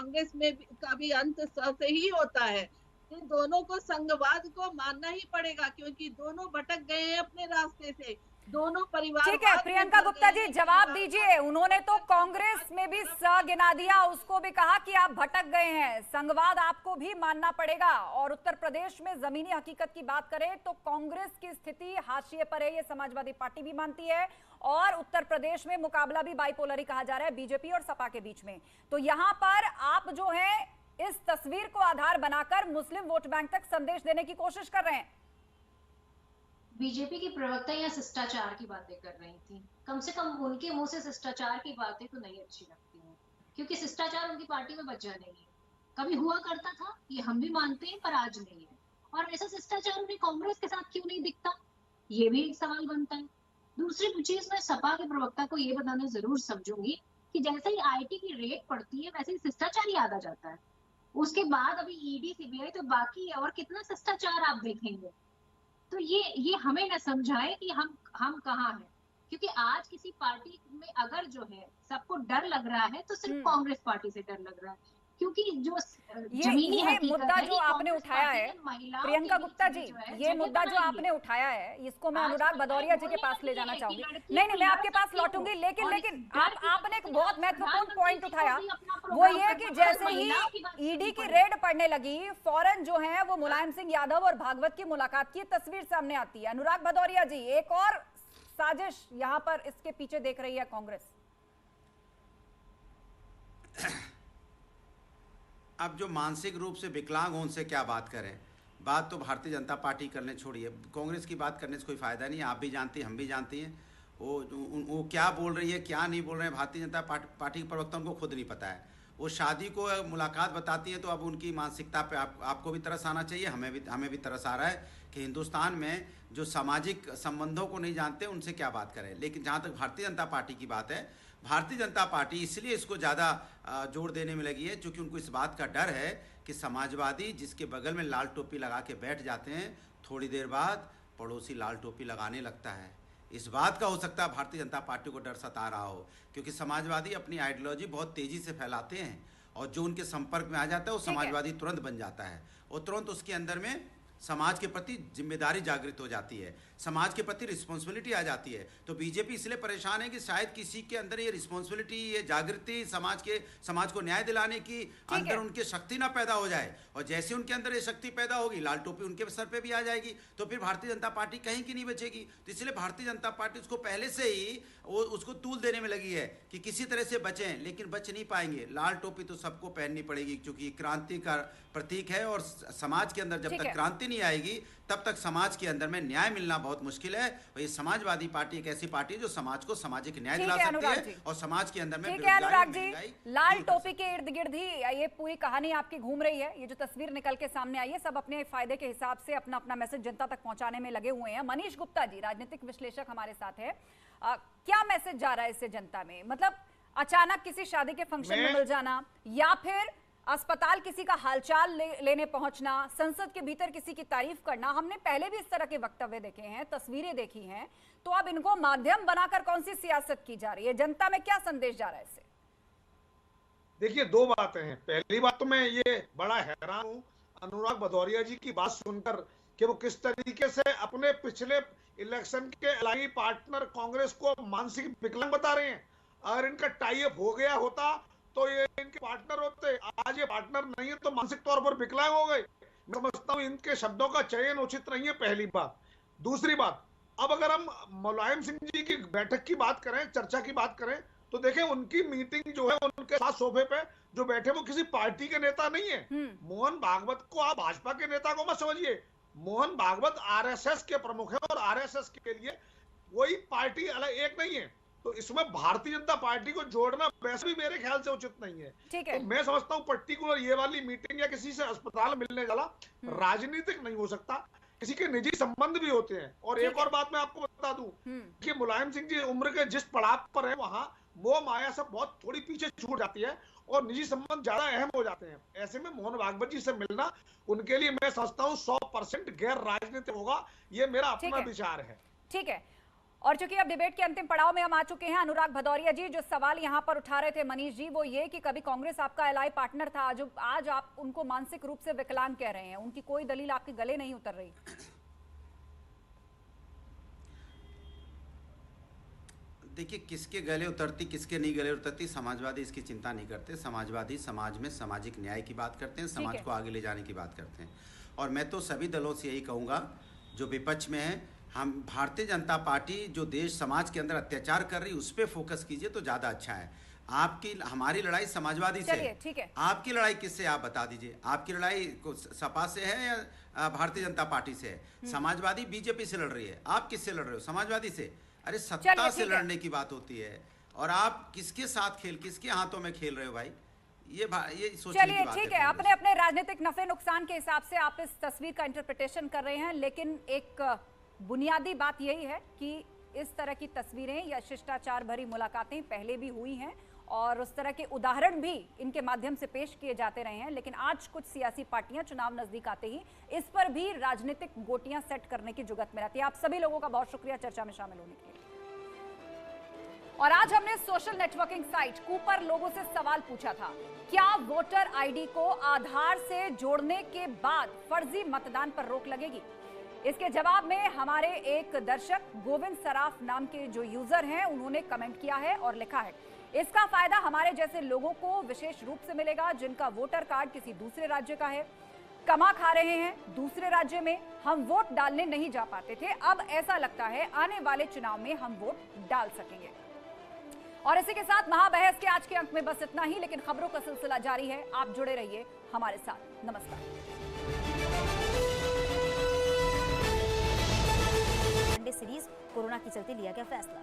कांग्रेस में का भी अंत स से ही होता है। इन दोनों को संघवाद को मानना ही पड़ेगा, क्योंकि दोनों भटक गए हैं अपने रास्ते से, दोनों ठीक है परिवारवाद में प्रियंका चल गुप्ता गए जी, हैं, जवाब दीजिए। परिवारवाद उन्होंने तो छोड़कर कांग्रेस संघवाद की में भी तरफ स बढ़ गिना रहे दिया, हैं। उसको भी कहा कि आप भटक गए हैं। संघवाद आपको भी मानना पड़ेगा। और उत्तर प्रदेश में जमीनी हकीकत की बात करें तो कांग्रेस की स्थिति हाशिए पर है, ये समाजवादी पार्टी भी मानती है। और उत्तर प्रदेश में मुकाबला भी बाइपोलर ही कहा जा रहा है, बीजेपी और सपा के बीच में। तो यहां पर आप जो है इस तस्वीर को आधार बनाकर मुस्लिम वोट बैंक तक संदेश देने की कोशिश कर रहे हैं। बीजेपी की प्रवक्ता यहाँ शिष्टाचार की बातें कर रही थी। कम से कम उनके मुंह से शिष्टाचार की बातें तो नहीं अच्छी लगती हैं, क्योंकि शिष्टाचार उनकी पार्टी में बचा नहीं है। कभी हुआ करता था, ये हम भी मानते हैं, पर आज नहीं है। और ऐसा शिष्टाचार उन्हें कांग्रेस के साथ क्यों नहीं दिखता, ये भी एक सवाल बनता है। दूसरी चीज, मैं सपा के प्रवक्ता को ये बताना जरूर समझूंगी कि जैसे ही आईटी की रेट पड़ती है, वैसे ही शिष्टाचार याद आ जाता है। उसके बाद अभी ईडी सीबीआई तो बाकी है, और कितना शिष्टाचार आप देखेंगे। तो ये हमें न समझाए कि हम कहाँ हैं, क्योंकि आज किसी पार्टी में अगर जो है सबको डर लग रहा है तो सिर्फ कांग्रेस पार्टी से डर लग रहा है, क्योंकि जो जमीनी ये हकीकत मुद्दा है जो कि आपने कांग्रेस उठाया पार्टी है ने महिलाओं प्रियंका के गुप्ता बीच जी, में जो है ये जगह मुद्दा जो बनाई आपने है। उठाया है इसको मैं आज अनुराग महिलाएं भदौरिया जी के बोलने पास ले लगी जाना है कि चाहूंगी। लड़कियों नहीं, को मैं लड़ आपके पास सकती हूँ, लौटूंगी, लेकिन और इस लेकिन डर की आपने वजह एक से बहुत आज महत्वपूर्ण प्रधानमंत्री पॉइंट जी को उठाया। भी अपना वो प्रोग्राम ये करना कि पड़ा, जैसे ही महिलाओं की बात ईडी सुननी की पड़ी। रेड पड़ने लगी, फौरन जो है वो मुलायम सिंह यादव और भागवत की मुलाकात की तस्वीर सामने आती है। अनुराग भदौरिया जी, एक और साजिश यहां पर इसके पीछे देख रही है कांग्रेस। अब जो मानसिक रूप से विकलांग हो उनसे क्या बात करें। बात तो भारतीय जनता पार्टी करने छोड़िए, कांग्रेस की बात करने से कोई फ़ायदा नहीं। आप भी जानती हैं, हम भी जानती हैं वो क्या बोल रही है, क्या नहीं बोल रहे हैं। भारतीय जनता पार्टी के प्रवक्ता उनको खुद नहीं पता है। वो शादी को मुलाकात बताती हैं तो अब उनकी मानसिकता पे आपको भी तरस आना चाहिए, हमें भी तरस आ रहा है कि हिंदुस्तान में जो सामाजिक संबंधों को नहीं जानते उनसे क्या बात करें। लेकिन जहाँ तक भारतीय जनता पार्टी की बात है, भारतीय जनता पार्टी इसलिए इसको ज़्यादा जोर देने में लगी है क्योंकि उनको इस बात का डर है कि समाजवादी जिसके बगल में लाल टोपी लगा के बैठ जाते हैं, थोड़ी देर बाद पड़ोसी लाल टोपी लगाने लगता है। इस बात का हो सकता है भारतीय जनता पार्टी को डर सता रहा हो, क्योंकि समाजवादी अपनी आइडियोलॉजी बहुत तेज़ी से फैलाते हैं और जो उनके संपर्क में आ जाता है वो समाजवादी तुरंत बन जाता है और तुरंत उसके अंदर में समाज के प्रति जिम्मेदारी जागृत हो जाती है, समाज के प्रति रिस्पॉन्सिबिलिटी आ जाती है। तो बीजेपी इसलिए परेशान है कि शायद किसी के अंदर ये रिस्पॉन्सिबिलिटी, ये जागृति, समाज को न्याय दिलाने की अंदर उनके शक्ति ना पैदा हो जाए। और जैसे उनके अंदर ये शक्ति पैदा होगी, लाल टोपी उनके सर पे भी आ जाएगी, तो फिर भारतीय जनता पार्टी कहीं की नहीं बचेगी। तो इसलिए भारतीय जनता पार्टी उसको पहले से ही उसको तूल देने में लगी है कि किसी तरह से बचें, लेकिन बच नहीं पाएंगे। लाल टोपी तो सबको पहननी पड़ेगी क्योंकि क्रांति का प्रतीक है और समाज के अंदर जब तक क्रांति नहीं आएगी तब तक समाज के अंदर में न्याय मिलना बहुत मुश्किल है। और ये समाजवादी पार्टी एक ऐसी पार्टी है जो समाज को सामाजिक न्याय दिला सकती है और समाज के अंदर में अनुराग जी, लाल टोपी के इर्द गिर्द ही ये पूरी कहानी आपकी घूम रही है। ये जो तस्वीर निकल के सामने आई है, सब अपने फायदे के हिसाब से अपना अपना मैसेज जनता तक पहुंचाने में लगे हुए हैं। मनीष गुप्ता जी, राजनीतिक विश्लेषक हमारे साथ है। क्या मैसेज जा रहा है इससे जनता में? मतलब अचानक किसी शादी के फंक्शन में मिल जाना, या फिर अस्पताल किसी का हालचाल लेने पहुंचना, संसद के भीतर किसी की तारीफ करना। हमने पहले भी इस तरह के वक्तव्य देखे हैं, तस्वीरें देखी हैं। तो अब इनको माध्यम बनाकर कौन सी सियासत की जा रही है? जनता में क्या संदेश जा रहा है इससे? देखिए, दो बातें हैं। पहली बात तो मैं ये बड़ा हैरान हूं अनुराग भदौरिया जी की बात सुनकर कि वो किस तरीके से अपने पिछले इलेक्शन के अलायंस पार्टनर कांग्रेस को मानसिक विकलांग बता रहे हैं। अगर इनका टाई अप हो गया होता तो ये इनके पार्टनर होते, आज ये पार्टनर नहीं है तो मानसिक तौर पर विकलांग हो गए। मैं समझता हूं इनके शब्दों का चयन उचित नहीं है, पहली बात। दूसरी बात, अब अगर हम मुलायम सिंह जी की बैठक की बात करें, चर्चा की बात करें, तो देखें उनकी मीटिंग जो है, उनके साथ सोफे पे जो बैठे वो किसी पार्टी के नेता नहीं है। मोहन भागवत को आप भाजपा के नेता को मत समझिए। मोहन भागवत आरएसएस के प्रमुख हैं और आरएसएस के लिए कोई पार्टी अलग एक नहीं है। तो इसमें भारतीय जनता पार्टी को जोड़ना वैसे भी मेरे ख्याल से उचित नहीं है। तो मैं समझता हूं पर्टिकुलर ये वाली मीटिंग या किसी से अस्पताल मिलने वाला राजनीतिक नहीं हो सकता, किसी के निजी संबंध भी होते हैं। और एक और बात मैं आपको बता दूं कि मुलायम सिंह जी उम्र के जिस पड़ाव पर है वहां मोह माया सब बहुत थोड़ी पीछे छूट जाती है और निजी संबंध ज्यादा अहम हो जाते हैं। ऐसे में मोहन भागवत जी से मिलना उनके लिए मैं समझता हूं 100% गैर राजनीतिक होगा। ये मेरा अपना विचार है। ठीक है, और चूंकि अब डिबेट के अंतिम पड़ाव में हम आ चुके हैं, अनुराग भदौरिया जी, जो सवाल यहां पर उठा रहे थे मनीष जी, वो ये कि कभी कांग्रेस आपका एलाई पार्टनर था, जो आज आप उनको मानसिक रूप से विकलांग कह रहे हैं, उनकी कोई दलील आपके गले नहीं उतर रही। देखिए, किसके गले उतरती किसके नहीं गले उतरती, समाजवादी इसकी चिंता नहीं करते। समाजवादी समाज में सामाजिक न्याय की बात करते हैं, समाज को आगे ले जाने की बात करते हैं। और मैं तो सभी दलों से यही कहूँगा जो विपक्ष में है, हम भारतीय जनता पार्टी जो देश समाज के अंदर अत्याचार कर रही है उस पर फोकस कीजिए तो ज़्यादा अच्छा है। आपकी हमारी लड़ाई समाजवादी से है, ठीक है। आपकी लड़ाई किससे आप बता दीजिए। आपकी लड़ाई सपा से है या भारतीय जनता पार्टी से है? समाजवादी बीजेपी से लड़ रही है, आप किससे लड़ रहे हो? समाजवादी से। अरे सत्ता से लड़ने की बात होती है, और आप किसके साथ किसके हाथों में खेल रहे हो भाई? ये सोचने की बात है। ठीक है, अपने अपने राजनीतिक नफे नुकसान के हिसाब से आप इस तस्वीर का इंटरप्रिटेशन कर रहे हैं, लेकिन एक बुनियादी बात यही है कि इस तरह की तस्वीरें या शिष्टाचार भरी मुलाकातें पहले भी हुई हैं और उस तरह के उदाहरण भी इनके माध्यम से पेश किए जाते रहे हैं। लेकिन आज कुछ सियासी पार्टियां चुनाव नजदीक आते ही इस पर भी राजनीतिक गोटियां सेट करने की जुगत में रहती है। आप सभी लोगों का बहुत शुक्रिया चर्चा में शामिल होने के लिए। और आज हमने सोशल नेटवर्किंग साइट कूपर लोगों से सवाल पूछा था, क्या वोटर आईडी को आधार से जोड़ने के बाद फर्जी मतदान पर रोक लगेगी? इसके जवाब में हमारे एक दर्शक गोविंद सराफ नाम के जो यूजर हैं, उन्होंने कमेंट किया है और लिखा है, इसका फायदा हमारे जैसे लोगों को विशेष रूप से मिलेगा जिनका वोटर कार्ड किसी दूसरे राज्य का है, कमा खा रहे हैं दूसरे राज्य में, हम वोट डालने नहीं जा पाते थे, अब ऐसा लगता है आने वाले चुनाव में हम वोट डाल सकेंगे। और इसी के साथ महाबहस के आज के अंक में बस इतना ही, लेकिन खबरों का सिलसिला जारी है, आप जुड़े रहिए हमारे साथ। नमस्कार। सीरीज कोरोना के चलते लिया गया फैसला।